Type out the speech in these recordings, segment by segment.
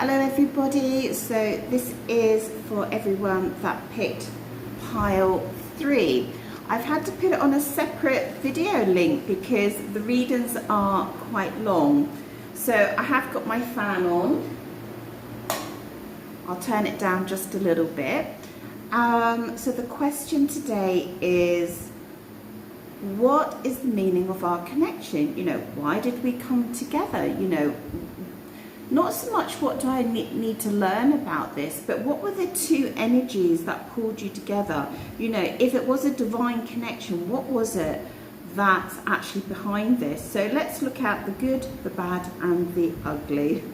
Hello everybody, so this is for everyone that picked pile 3. I've had to put it on a separate video link because the readings are quite long. So I have got my fan on. I'll turn it down just a little bit. So the question today is, what is the meaning of our connection? You know, why did we come together? You know, not so much what do I need to learn about this, but what were the two energies that pulled you together? You know, if it was a divine connection, what was it that's actually behind this? So let's look at the good, the bad, and the ugly.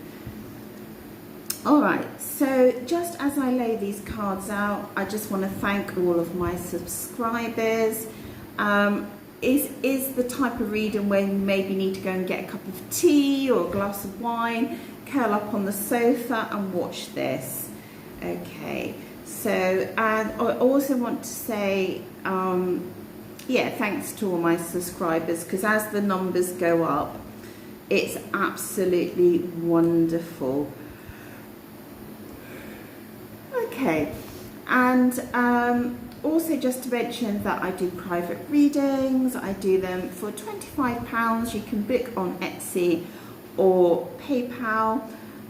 All right, so just as I lay these cards out, I just want to thank all of my subscribers. Is the type of reading where you maybe need to go and get a cup of tea or a glass of wine, curl up on the sofa and watch this. Okay, so, and I also want to say, yeah, thanks to all my subscribers, because as the numbers go up, it's absolutely wonderful. Okay, and also just to mention that I do private readings. I do them for £25. You can book on Etsy or PayPal.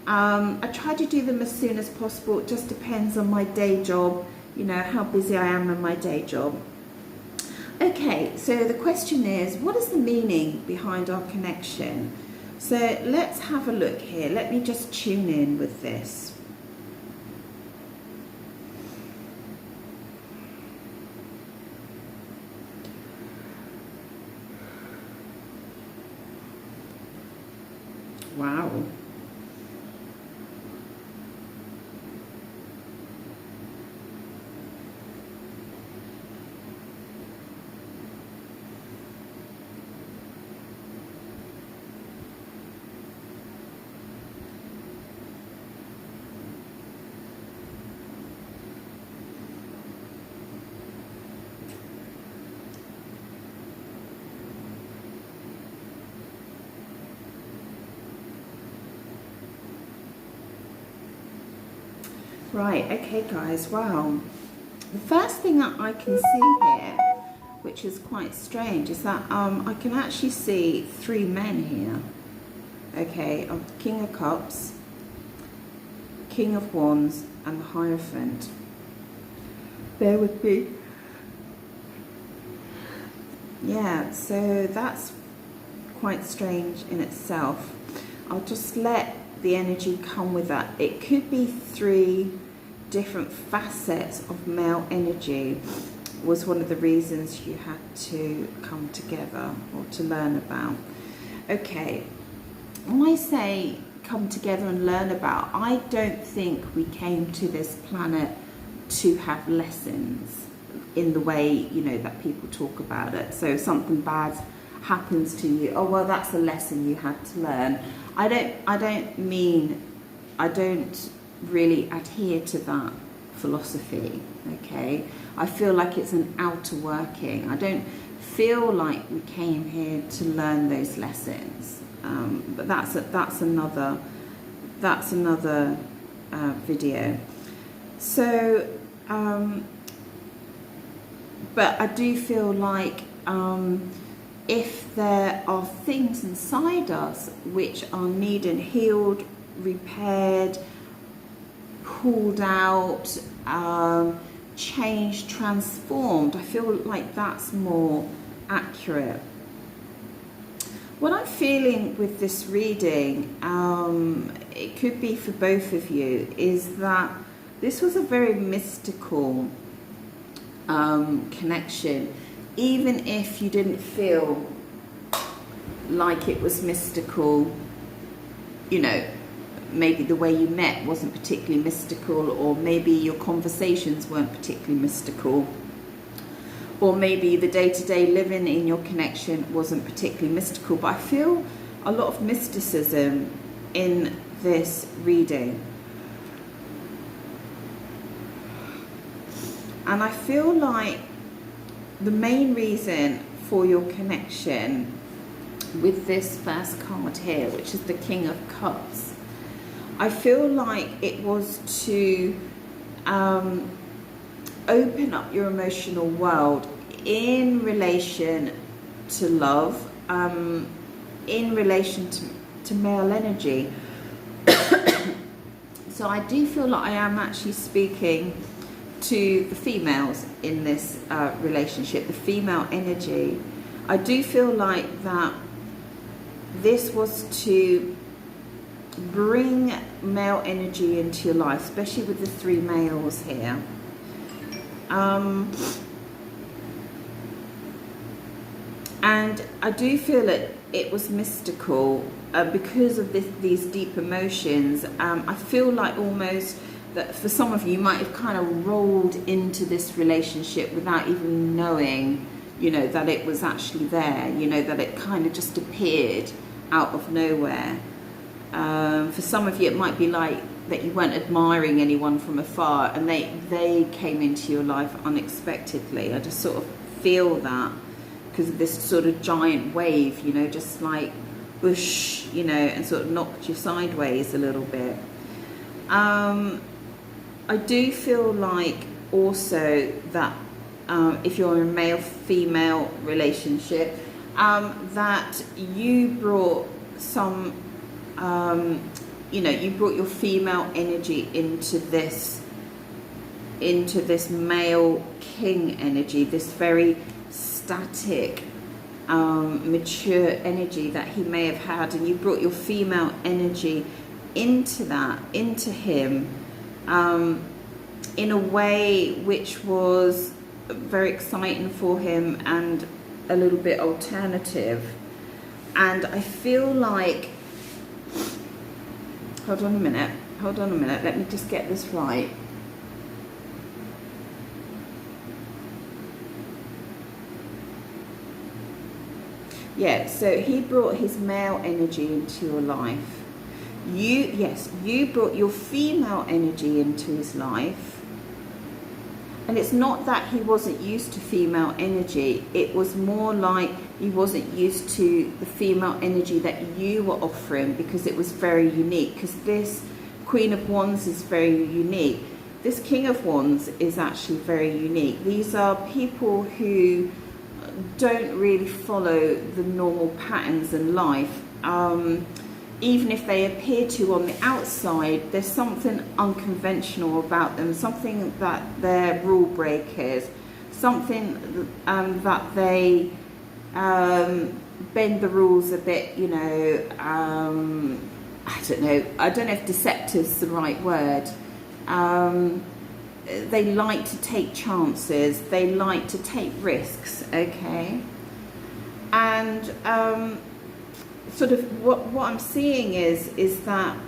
I try to do them as soon as possible. It just depends on my day job, you know, how busy I am in my day job. Okay, so the question is, what is the meaning behind our connection? So let's have a look here. Let me just tune in with this. Wow. Right, okay guys, wow. The first thing that I can see here, which is quite strange, is that I can actually see 3 men here. Okay, King of Cups, King of Wands, and the Hierophant. Bear with me. Yeah, so that's quite strange in itself. I'll just let the energy come with that. It could be 3 different facets of male energy was one of the reasons you had to come together or to learn about. Okay, when I say come together and learn about, I don't think we came to this planet to have lessons in the way, you know, that people talk about it. So if something bad happens to you, oh well, that's a lesson you had to learn. I don't really adhere to that philosophy. Okay, I feel like it's an outer working. I don't feel like we came here to learn those lessons, but that's another video. So but I do feel like if there are things inside us which are needed healed, repaired, pulled out, changed, transformed, I feel like that's more accurate. What I'm feeling with this reading, it could be for both of you, is that this was a very mystical connection. Even if you didn't feel like it was mystical, you know, maybe the way you met wasn't particularly mystical, or maybe your conversations weren't particularly mystical, or maybe the day-to-day living in your connection wasn't particularly mystical, but I feel a lot of mysticism in this reading. And I feel like the main reason for your connection with this first card here, which is the King of Cups, I feel like it was to open up your emotional world in relation to love, in relation to male energy. So I do feel like I am actually speaking to the females in this relationship, the female energy. I do feel like that this was to bring male energy into your life, especially with the 3 males here. And I do feel that it was mystical because of these deep emotions. I feel like almost that for some of you might have kind of rolled into this relationship without even knowing, you know, that it was actually there, you know, that it kind of just appeared out of nowhere. For some of you, it might be like that you weren't admiring anyone from afar and they came into your life unexpectedly. I just sort of feel that because of this sort of giant wave, you know, just like whoosh, you know, and sort of knocked you sideways a little bit. I do feel like also that if you're in a male-female relationship, that you brought some, you know, you brought your female energy into this male king energy, this very static, mature energy that he may have had, and you brought your female energy into that, into him, in a way which was very exciting for him and a little bit alternative. And I feel like, hold on a minute, let me just get this right. Yeah, so he brought his male energy into your life. You brought your female energy into his life. And it's not that he wasn't used to female energy. It was more like he wasn't used to the female energy that you were offering, because it was very unique. Because this Queen of Wands is very unique. This King of Wands is actually very unique. These are people who don't really follow the normal patterns in life. Even if they appear to on the outside, there's something unconventional about them, something that they're rule breakers, something that they bend the rules a bit, you know, I don't know if deceptive is the right word. They like to take chances, they like to take risks, okay? And sort of what I'm seeing is that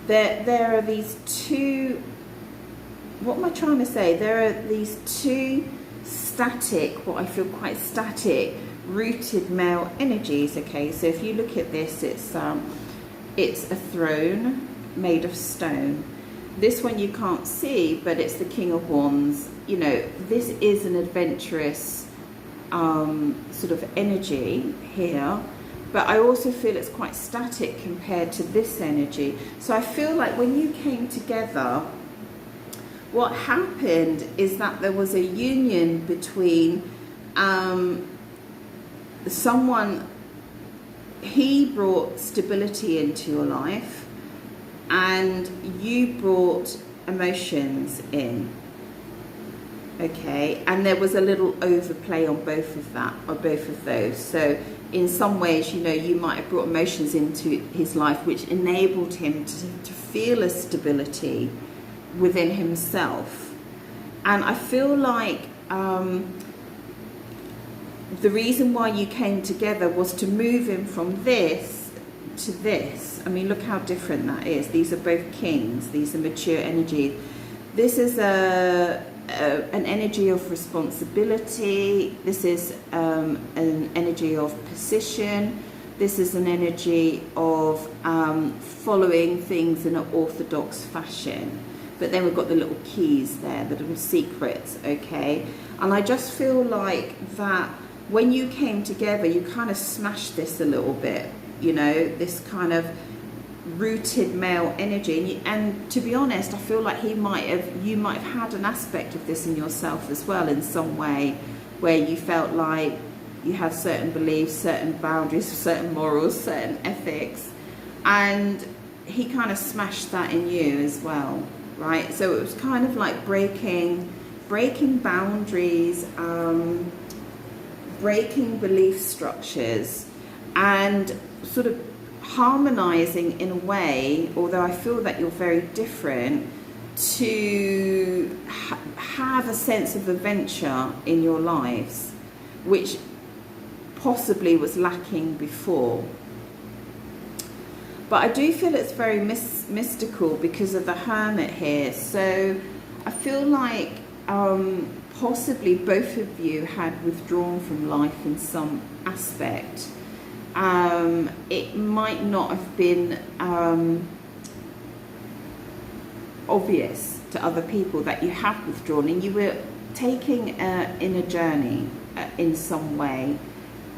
there are these two, what am I trying to say? There are these two static, what I feel quite static, rooted male energies, okay? So if you look at this, it's a throne made of stone. This one you can't see, but it's the King of Wands. You know, this is an adventurous sort of energy here, but I also feel it's quite static compared to this energy. So I feel like when you came together, what happened is that there was a union between someone, he brought stability into your life, and you brought emotions in, okay? And there was a little overplay on both of those. So in some ways, you know, you might have brought emotions into his life, which enabled him to feel a stability within himself. And I feel like the reason why you came together was to move him from this to this. I mean, look how different that is. These are both kings. These are mature energy. This is an energy of responsibility. This is an energy of position. This is an energy of following things in an orthodox fashion. But then we've got the little keys there, the little secrets, okay? And I just feel like that when you came together, you kind of smashed this a little bit, you know, this kind of rooted male energy, and to be honest, I feel like you might have had an aspect of this in yourself as well, in some way, where you felt like you had certain beliefs, certain boundaries, certain morals, certain ethics, and he kind of smashed that in you as well, right? So it was kind of like breaking boundaries, breaking belief structures, and sort of harmonizing in a way, although I feel that you're very different, to have a sense of adventure in your lives, which possibly was lacking before. But I do feel it's very mystical because of the Hermit here. So I feel like possibly both of you had withdrawn from life in some aspect. It might not have been obvious to other people that you have withdrawn, and you were taking in a journey in some way.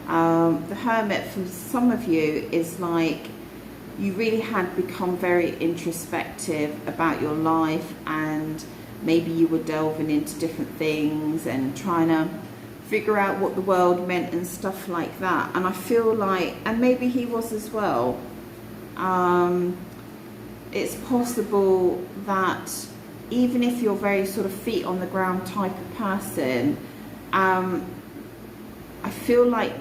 The Hermit, for some of you, is like you really had become very introspective about your life, and maybe you were delving into different things and trying to figure out what the world meant and stuff like that. And I feel like, and maybe he was as well, it's possible that even if you're very sort of feet on the ground type of person, I feel like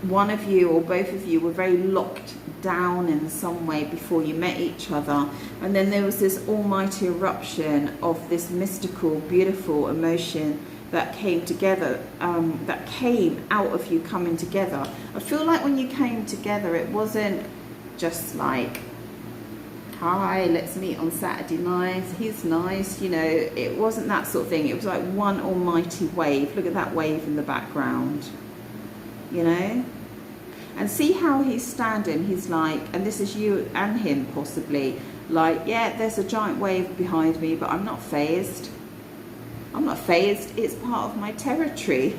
one of you or both of you were very locked down in some way before you met each other, and then there was this almighty eruption of this mystical, beautiful emotion that came together, that came out of you coming together. I feel like when you came together, it wasn't just like, hi, let's meet on Saturday night, he's nice, you know, it wasn't that sort of thing. It was like one almighty wave. Look at that wave in the background, you know, and see how he's standing. He's like, and this is you and him possibly, like, yeah, there's a giant wave behind me, but I'm not phased. I'm not phased, it's part of my territory.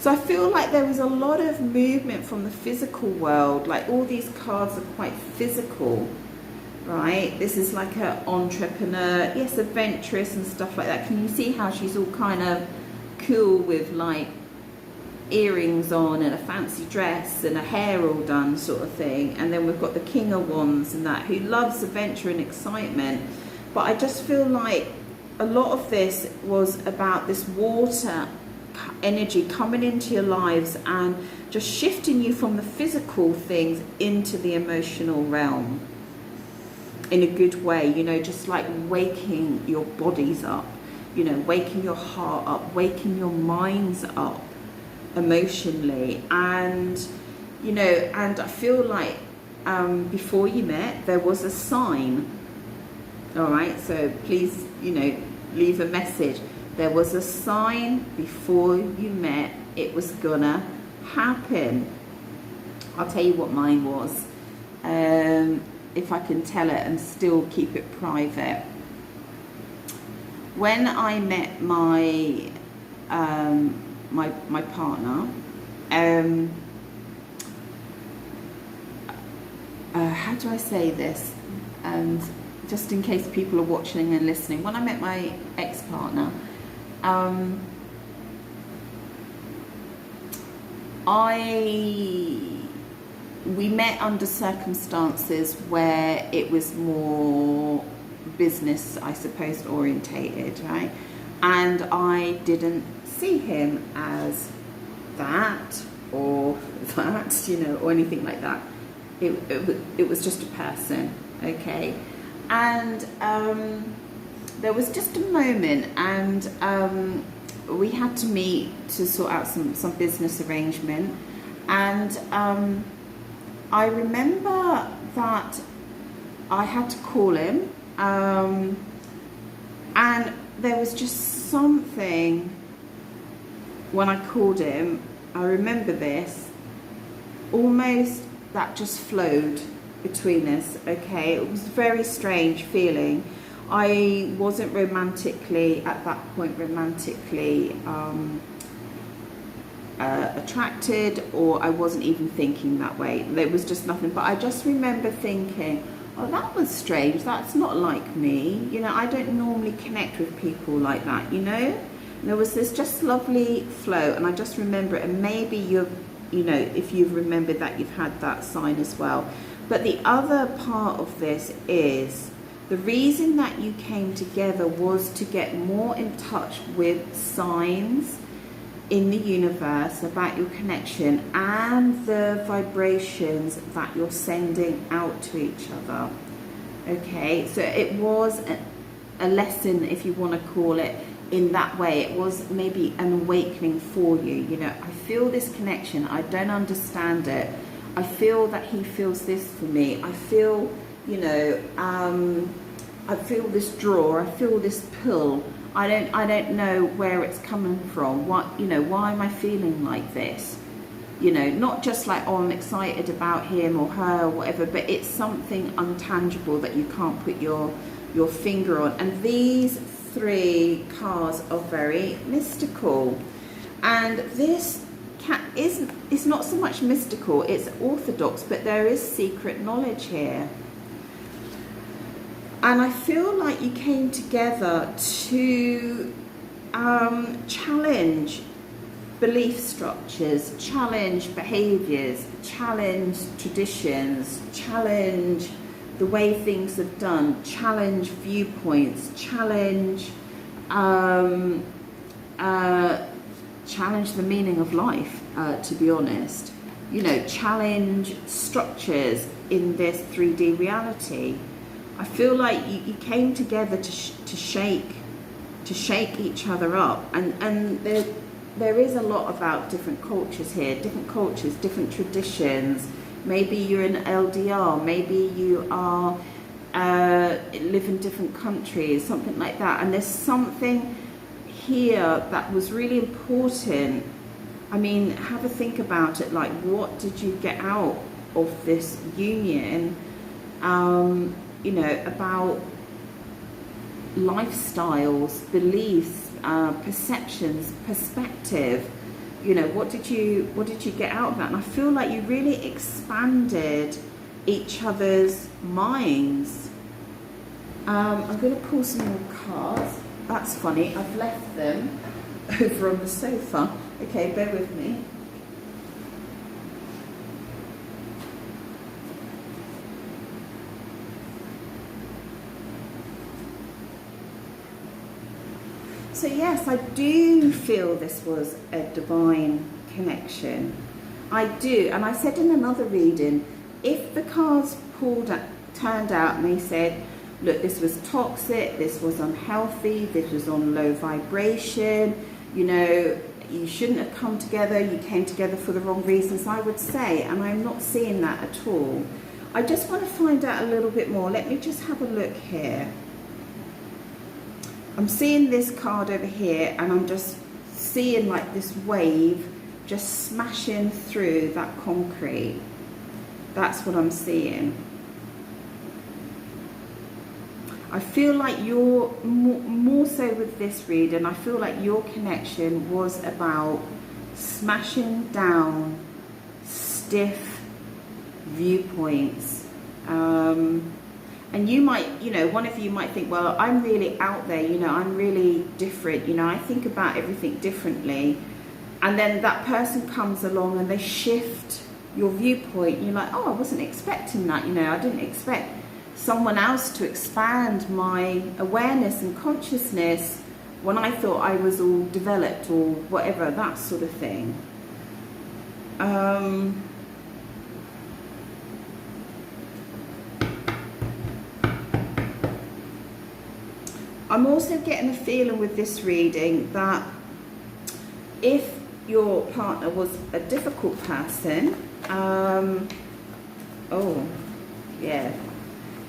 So I feel like there was a lot of movement from the physical world. Like all these cards are quite physical, right? This is like an entrepreneur, yes, adventurous and stuff like that. Can you see how she's all kind of cool with like earrings on and a fancy dress and a hair all done sort of thing? And then we've got the King of Wands and that, who loves adventure and excitement. But I just feel like a lot of this was about this water energy coming into your lives and just shifting you from the physical things into the emotional realm in a good way, you know, just like waking your bodies up, you know, waking your heart up, waking your minds up emotionally. And you know, and I feel like before you met there was a sign. All right, so please, you know, leave a message. There was a sign before you met. It was gonna happen. I'll tell you what mine was, if I can tell it and still keep it private. When I met my my partner, how do I say this? And just in case people are watching and listening, when I met my ex-partner, we met under circumstances where it was more business, I suppose, orientated, right? And I didn't see him as that or that, you know, or anything like that. It was just a person, okay? And there was just a moment, and we had to meet to sort out some business arrangement. And I remember that I had to call him, and there was just something when I called him, I remember this, almost that just flowed between us, okay? It was a very strange feeling. I wasn't romantically, at that point, attracted, or I wasn't even thinking that way. There was just nothing. But I just remember thinking, oh, that was strange. That's not like me. You know, I don't normally connect with people like that, you know. And there was this just lovely flow, and I just remember it. And maybe you know, if you've remembered that, you've had that sign as well. But the other part of this is the reason that you came together was to get more in touch with signs in the universe about your connection and the vibrations that you're sending out to each other. Okay, so it was a lesson, if you want to call it in that way. It was maybe an awakening for you. You know, I feel this connection, I don't understand it, I feel that he feels this for me, I feel, you know, I feel this draw, I feel this pull. I don't know where it's coming from. What, you know, why am I feeling like this? You know, not just like, oh, I'm excited about him or her or whatever, but it's something untangible that you can't put your finger on. And these three cards are very mystical. And this is not so much mystical, it's orthodox, but there is secret knowledge here. And I feel like you came together to challenge belief structures, challenge behaviours, challenge traditions, challenge the way things are done, challenge viewpoints, challenge challenge the meaning of life, to be honest. You know, challenge structures in this 3D reality. I feel like you came together to shake each other up, and there is a lot about different cultures here, different traditions. Maybe you're in LDR, maybe you are live in different countries, something like that. And there's something here that was really important. I mean, have a think about it. Like, what did you get out of this union? You know, about lifestyles, beliefs, perceptions, perspective. You know, what did you get out of that? And I feel like you really expanded each other's minds. I'm going to pull some more cards. That's funny, I've left them over on the sofa. Okay, bear with me. So yes, I do feel this was a divine connection. I do, and I said in another reading, if the cards turned out and they said, look, this was toxic, this was unhealthy, this was on low vibration, you know, you shouldn't have come together, you came together for the wrong reasons, I would say, and I'm not seeing that at all. I just want to find out a little bit more. Let me just have a look here. I'm seeing this card over here, and I'm just seeing like this wave just smashing through that concrete. That's what I'm seeing. I feel like you're more so with this reading, I feel like your connection was about smashing down stiff viewpoints. And you might, you know, one of you might think, well, I'm really out there, you know, I'm really different, you know, I think about everything differently. And then that person comes along and they shift your viewpoint. You're like, oh, I wasn't expecting that, you know, I didn't expect someone else to expand my awareness and consciousness when I thought I was all developed or whatever, that sort of thing. I'm also getting a feeling with this reading that if your partner was a difficult person,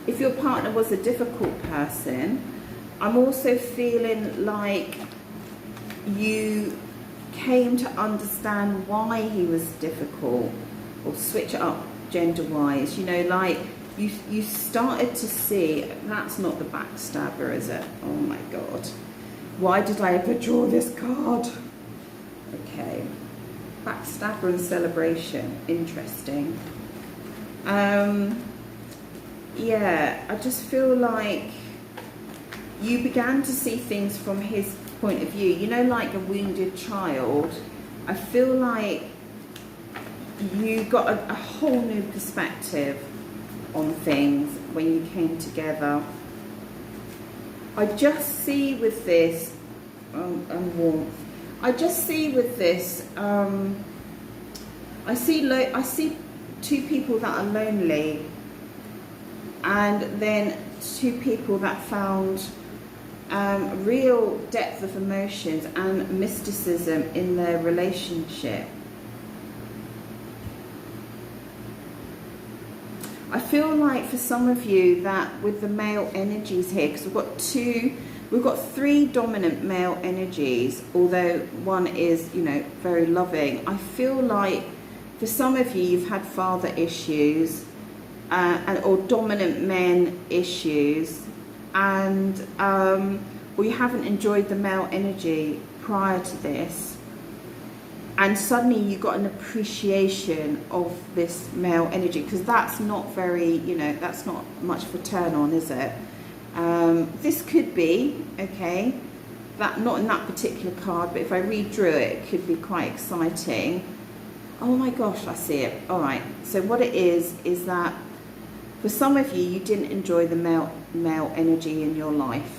if your partner was a difficult person, I'm also feeling like you came to understand why he was difficult, or switch it up gender-wise, you know, like you started to see, that's not the backstabber, is it? Oh my God. Why did I ever draw this card? Okay. backstabber and celebration. Interesting. Yeah, I just feel like you began to see things from his point of view. You know, like a wounded child. I feel like you got a whole new perspective on things when you came together. I just see with this, and warmth. I just see with this. I see two people that are lonely, and then two people that found real depth of emotions and mysticism in their relationship. I feel like for some of you that with the male energies here, because we've got three dominant male energies, although one is, you know, very loving. I feel like for some of you, you've had father issues or dominant men issues, and or you haven't enjoyed the male energy prior to this, and suddenly you got an appreciation of this male energy, because that's not very, you know, that's not much of a turn on, is it? This could be, okay, that not in that particular card, but if I redrew it, it could be quite exciting. Oh my gosh, I see it. All right, so what it is that for some of you, you didn't enjoy the male energy in your life.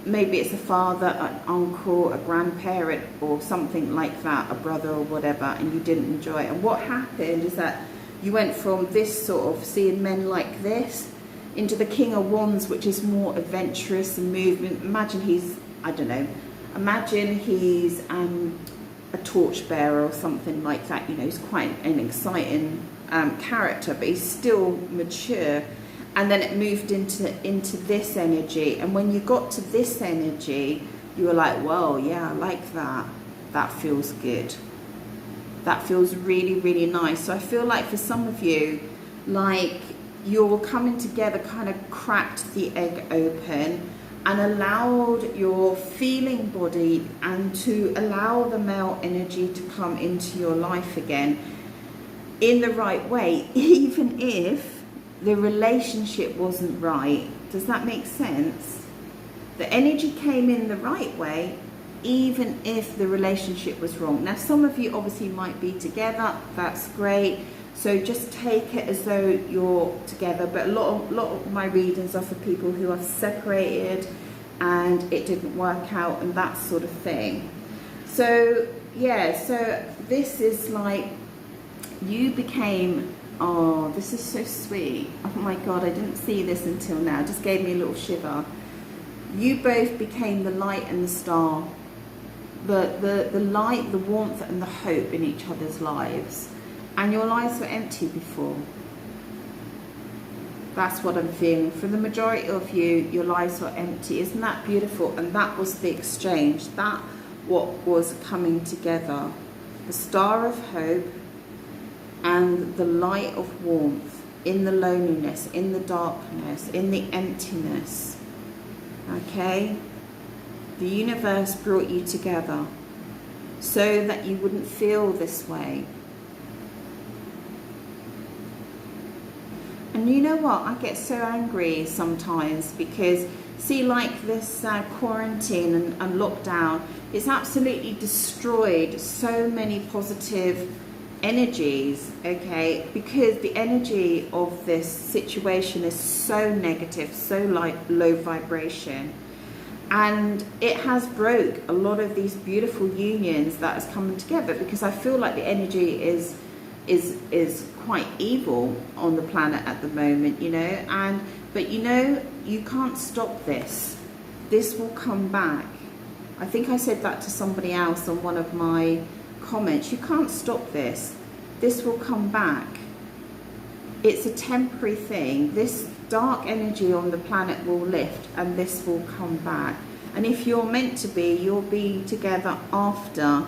Maybe it's a father, an uncle, a grandparent, or something like that, a brother or whatever, and you didn't enjoy it. And what happened is that you went from this sort of seeing men like this into the King of Wands, which is more adventurous and movement. Imagine he's, I don't know, imagine he's a torchbearer or something like that. You know, he's quite an exciting character, but he's still mature. And then it moved into this energy, and when you got to this energy, you were like, well, yeah, I like that. That feels good. That feels really, really nice. So I feel like for some of you, like you're coming together, kind of cracked the egg open and allowed your feeling body and to allow the male energy to come into your life again in the right way, even if the relationship wasn't right. Does that make sense? The energy came in the right way, even if the relationship was wrong. Now, some of you obviously might be together. That's great. So just take it as though you're together. But a lot of my readings are for people who are separated and it didn't work out and that sort of thing. So yeah, so this is like you became, oh, this is so sweet. Oh my God, I didn't see this until now. It just gave me a little shiver. You both became the light and the star. The light, the warmth and the hope in each other's lives. And your lives were empty before. That's what I'm feeling. For the majority of you, your lives were empty. Isn't that beautiful? And that was the exchange. That what was coming together. The star of hope and the light of warmth in the loneliness, in the darkness, in the emptiness. Okay? The universe brought you together so that you wouldn't feel this way. And you know what? I get so angry sometimes because, see, like this quarantine and lockdown, it's absolutely destroyed so many positive energies, okay? Because the energy of this situation is so negative, so like low vibration. And it has broke a lot of these beautiful unions that is coming together, because I feel like the energy is quite evil on the planet at the moment, you know. But you know, you can't stop this. This will come back. I think I said that to somebody else on one of my comments. You can't stop this. This will come back. It's a temporary thing. This dark energy on the planet will lift and this will come back. And if you're meant to be, you'll be together after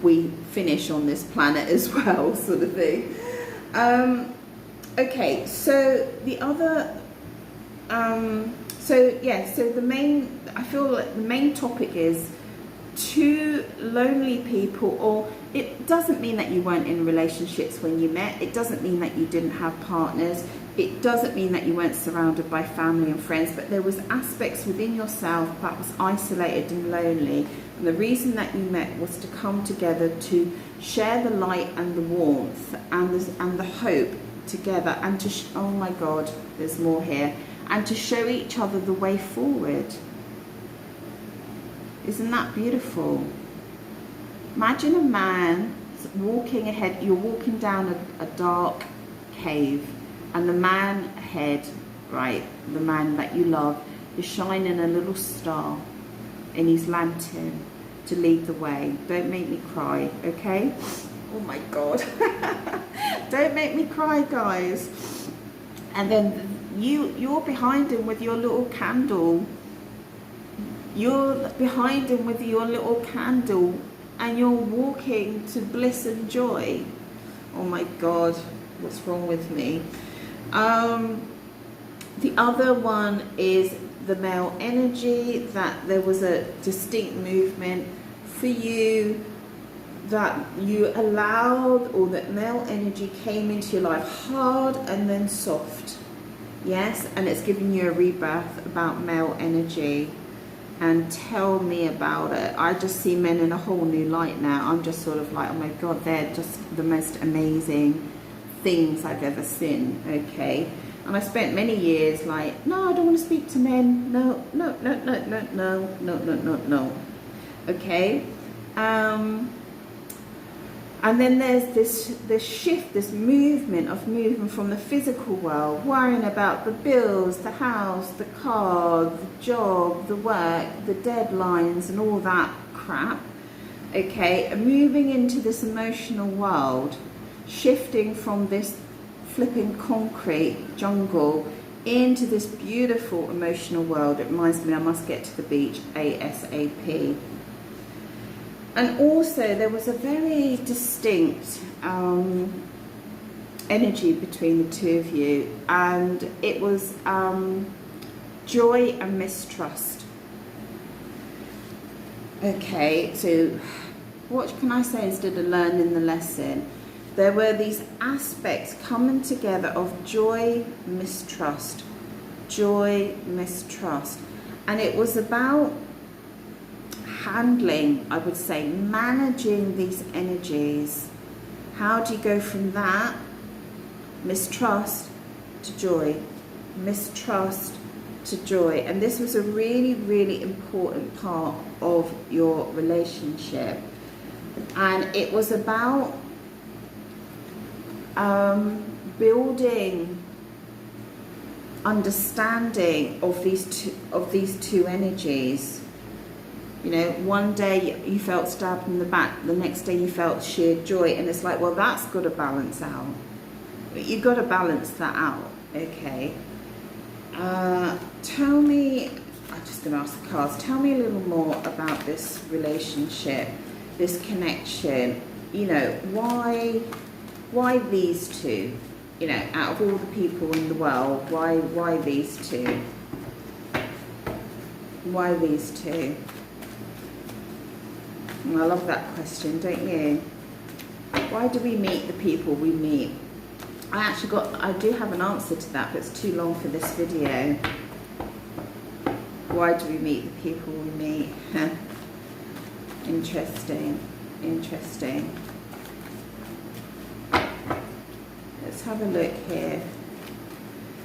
we finish on this planet as well, sort of thing. Okay, so the other, so the main, I feel like the main topic is two lonely people, or it doesn't mean that you weren't in relationships when you met. It doesn't mean that you didn't have partners. It doesn't mean that you weren't surrounded by family and friends, but there was aspects within yourself that was isolated and lonely. And the reason that you met was to come together to share the light and the warmth and the hope together, and to oh my God, there's more here, and to show each other the way forward. Isn't that beautiful? Imagine a man walking ahead. You're walking down a dark cave, and the man ahead, right, the man that you love, is shining a little star in his lantern to lead the way. Don't make me cry, okay? Oh my God. Don't make me cry, guys. And then you're behind him with your little candle. You're behind him with your little candle, and you're walking to bliss and joy. Oh my God, what's wrong with me? The other one is the male energy, that there was a distinct movement for you, that you allowed, or that male energy came into your life hard and then soft. Yes, and it's giving you a rebirth about male energy. And tell me about it. I just see men in a whole new light now. I'm just sort of like, oh my God, they're just the most amazing things I've ever seen, okay? And I spent many years like, no, I don't want to speak to men. No, no, no, no, no, no, no, no, no, no. Okay? And then there's this shift, this movement from the physical world, worrying about the bills, the house, the car, the job, the work, the deadlines, and all that crap. Okay, and moving into this emotional world, shifting from this flipping concrete jungle into this beautiful emotional world. It reminds me I must get to the beach ASAP. And also there was a very distinct energy between the two of you, and it was joy and mistrust. Okay, so what can I say instead of learning the lesson? There were these aspects coming together of joy, mistrust, and it was about handling, I would say, managing these energies. How do you go from that mistrust to joy, mistrust to joy? And this was a really, really important part of your relationship, and it was about building understanding of these two energies. You know, one day you felt stabbed in the back, the next day you felt sheer joy, and it's like, well, that's got to balance out. You've got to balance that out, okay? Tell me, I'm just going to ask the cards, tell me a little more about this relationship, this connection. You know, why these two? You know, out of all the people in the world, why these two? Why these two? I love that question, don't you? Why do we meet the people we meet? I do have an answer to that, but it's too long for this video. Why do we meet the people we meet? Interesting. Let's have a look here.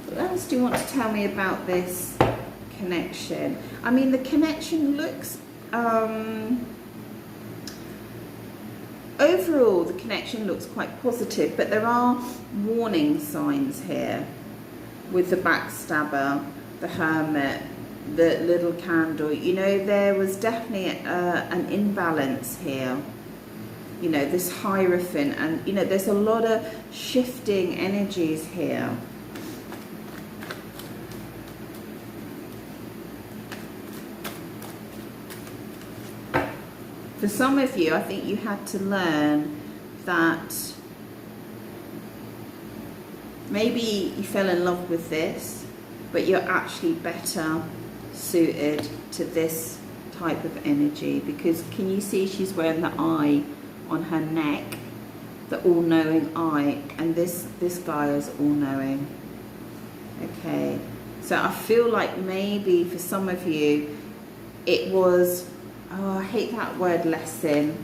What else do you want to tell me about this connection? I mean, the connection looks... overall, the connection looks quite positive, but there are warning signs here with the backstabber, the hermit, the little candle. You know, there was definitely an imbalance here. You know, this Hierophant, and you know, there's a lot of shifting energies here. For some of you, I think you had to learn that maybe you fell in love with this, but you're actually better suited to this type of energy, because can you see she's wearing the eye on her neck, the all-knowing eye, and this guy is all-knowing. Okay, so I feel like maybe for some of you it was, oh, I hate that word, lesson.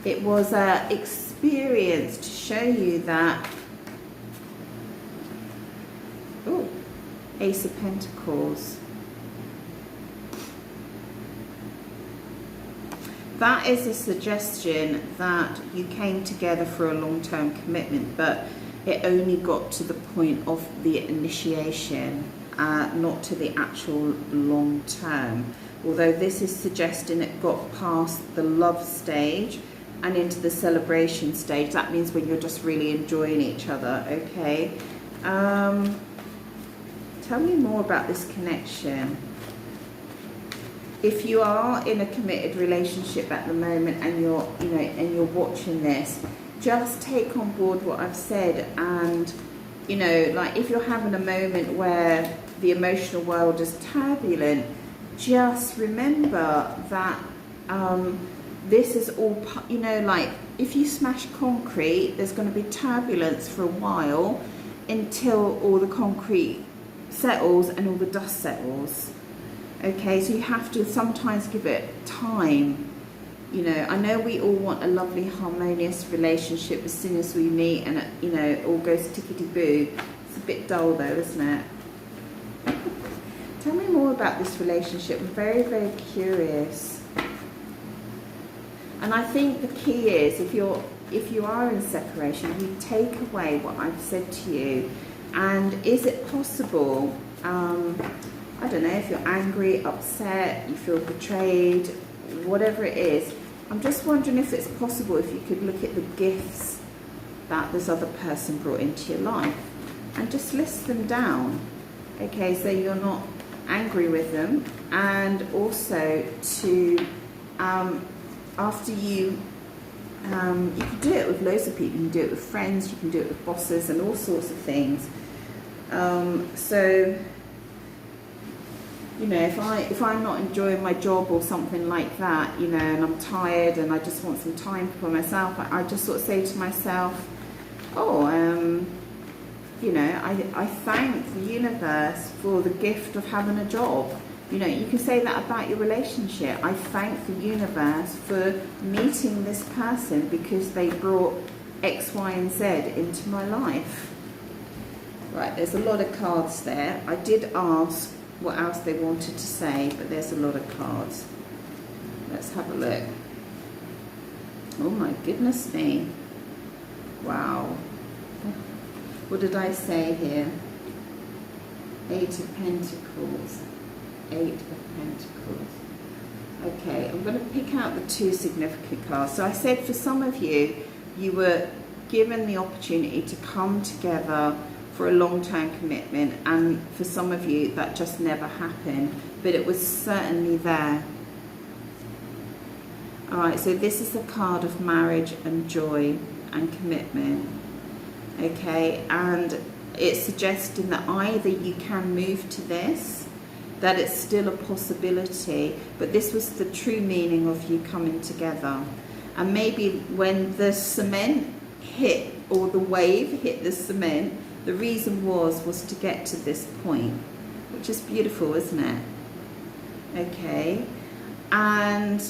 It was a experience to show you that, oh, Ace of Pentacles. That is a suggestion that you came together for a long-term commitment, but it only got to the point of the initiation, not to the actual long-term. Although this is suggesting it got past the love stage and into the celebration stage. That means when you're just really enjoying each other, okay? Tell me more about this connection. If you are in a committed relationship at the moment and you're, you know, and you're watching this, just take on board what I've said. And, you know, like if you're having a moment where the emotional world is turbulent, just remember that this is all, you know, like if you smash concrete, there's going to be turbulence for a while until all the concrete settles and all the dust settles. Okay, so you have to sometimes give it time. You know, I know we all want a lovely, harmonious relationship as soon as we meet and, you know, it all goes tickety-boo. It's a bit dull though, isn't it? Tell me more about this relationship. I'm very, very curious. And I think the key is, if you are in separation, you take away what I've said to you. And is it possible, I don't know, if you're angry, upset, you feel betrayed, whatever it is, I'm just wondering if it's possible if you could look at the gifts that this other person brought into your life and just list them down. Okay, so you're not angry with them. And also to, after you can do it with loads of people. You can do it with friends, you can do it with bosses and all sorts of things. So, you know, if I'm not enjoying my job or something like that, you know, and I'm tired and I just want some time for myself, I just sort of say to myself, oh, you know, I thank the universe for the gift of having a job. You know, you can say that about your relationship. I thank the universe for meeting this person because they brought X, Y, and Z into my life. Right, there's a lot of cards there. I did ask what else they wanted to say, but there's a lot of cards. Let's have a look. Oh my goodness me. Wow. What did I say here? Eight of Pentacles. Eight of Pentacles. Okay, I'm going to pick out the two significant cards. So I said for some of you, you were given the opportunity to come together for a long-term commitment, and for some of you that just never happened, but it was certainly there. All right, so this is a card of marriage and joy and commitment. Okay, and it's suggesting that either you can move to this, that it's still a possibility, but this was the true meaning of you coming together. And maybe when the cement hit, or the wave hit the cement, the reason was to get to this point, which is beautiful, isn't it? Okay, and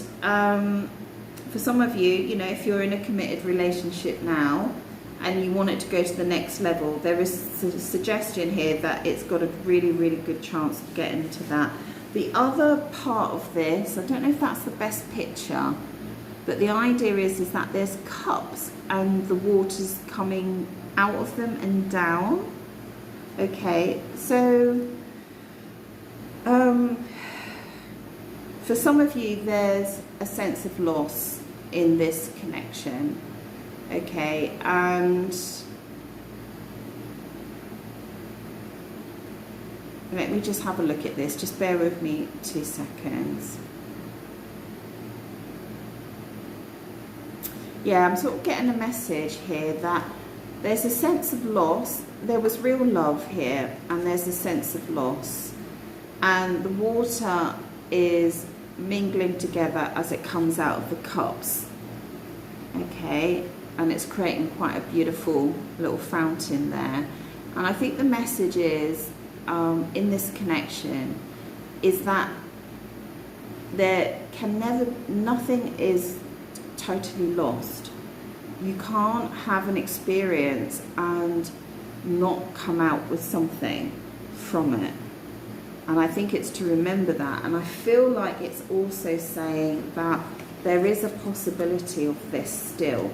for some of you, you know, if you're in a committed relationship now and you want it to go to the next level, there is a suggestion here that it's got a really, really good chance of getting to that. The other part of this, I don't know if that's the best picture, but the idea is that there's cups and the water's coming out of them and down. Okay, so for some of you there's a sense of loss in this connection. Okay, and let me just have a look at this. Just bear with me 2 seconds. Yeah, I'm sort of getting a message here that there's a sense of loss. There was real love here, and there's a sense of loss. And the water is mingling together as it comes out of the cups. Okay, and it's creating quite a beautiful little fountain there. And I think the message is, in this connection, is that there can never, nothing is totally lost. You can't have an experience and not come out with something from it. And I think it's to remember that. And I feel like it's also saying that there is a possibility of this still.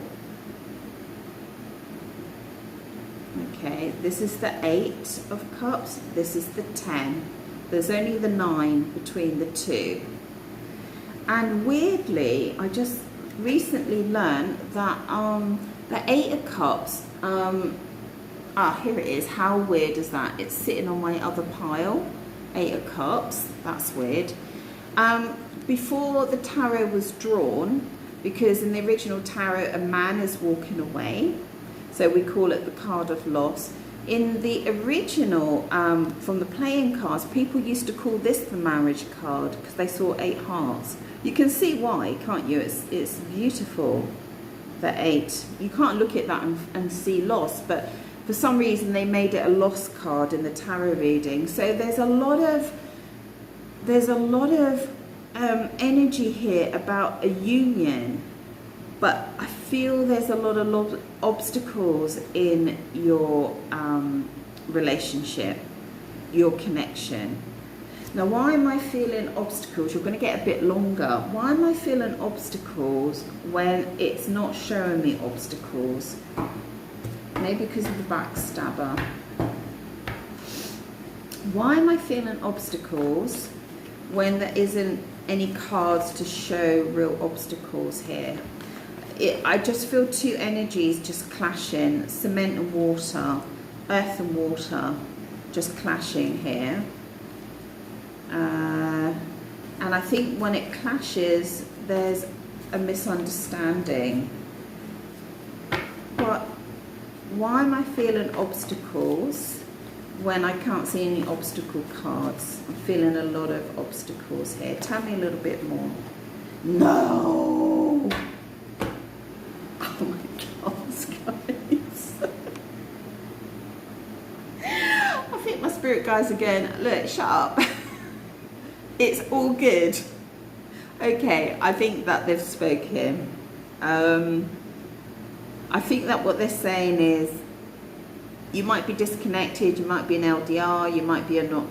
Okay, this is the 8 of Cups, this is the 10. There's only the 9 between the two. And weirdly, I just recently learned that the 8 of Cups, here it is. How weird is that? It's sitting on my other pile. 8 of Cups, that's weird. Before the tarot was drawn, because in the original tarot a man is walking away, so we call it the card of loss. In the original, from the playing cards, people used to call this the marriage card because they saw 8 hearts. You can see why, can't you? It's beautiful, the 8. You can't look at that and see loss, but for some reason they made it a loss card in the tarot reading. So there's a lot of energy here about a union, but I feel there's a lot of obstacles in your relationship, your connection. Now, why am I feeling obstacles? You're going to get a bit longer. Why am I feeling obstacles when it's not showing me obstacles? Maybe because of the backstabber. Why am I feeling obstacles when there isn't any cards to show real obstacles here? I just feel two energies just clashing. Cement and water, earth and water just clashing here. And I think when it clashes, there's a misunderstanding. But why am I feeling obstacles when I can't see any obstacle cards? I'm feeling a lot of obstacles here. Tell me a little bit more. No! Oh my God, guys. I think my spirit guys again, look, shut up. It's all good. Okay, I think that they've spoken. I think that what they're saying is you might be disconnected, you might be an LDR, you might be not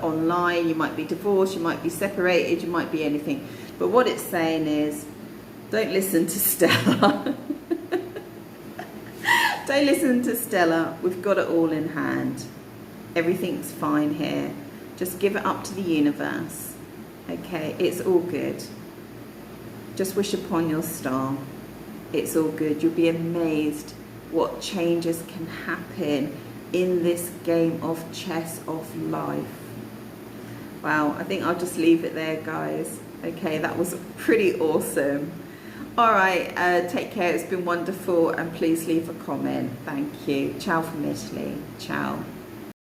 online, you might be divorced, you might be separated, you might be anything. But what it's saying is, don't listen to Stella. Don't listen to Stella. We've got it all in hand. Everything's fine here. Just give it up to the universe. Okay, it's all good. Just wish upon your star. It's all good. You'll be amazed what changes can happen in this game of chess of life. Wow, I think I'll just leave it there, guys. Okay, that was pretty awesome. All right, take care. It's been wonderful, and please leave a comment. Thank you. Ciao from Italy. Ciao.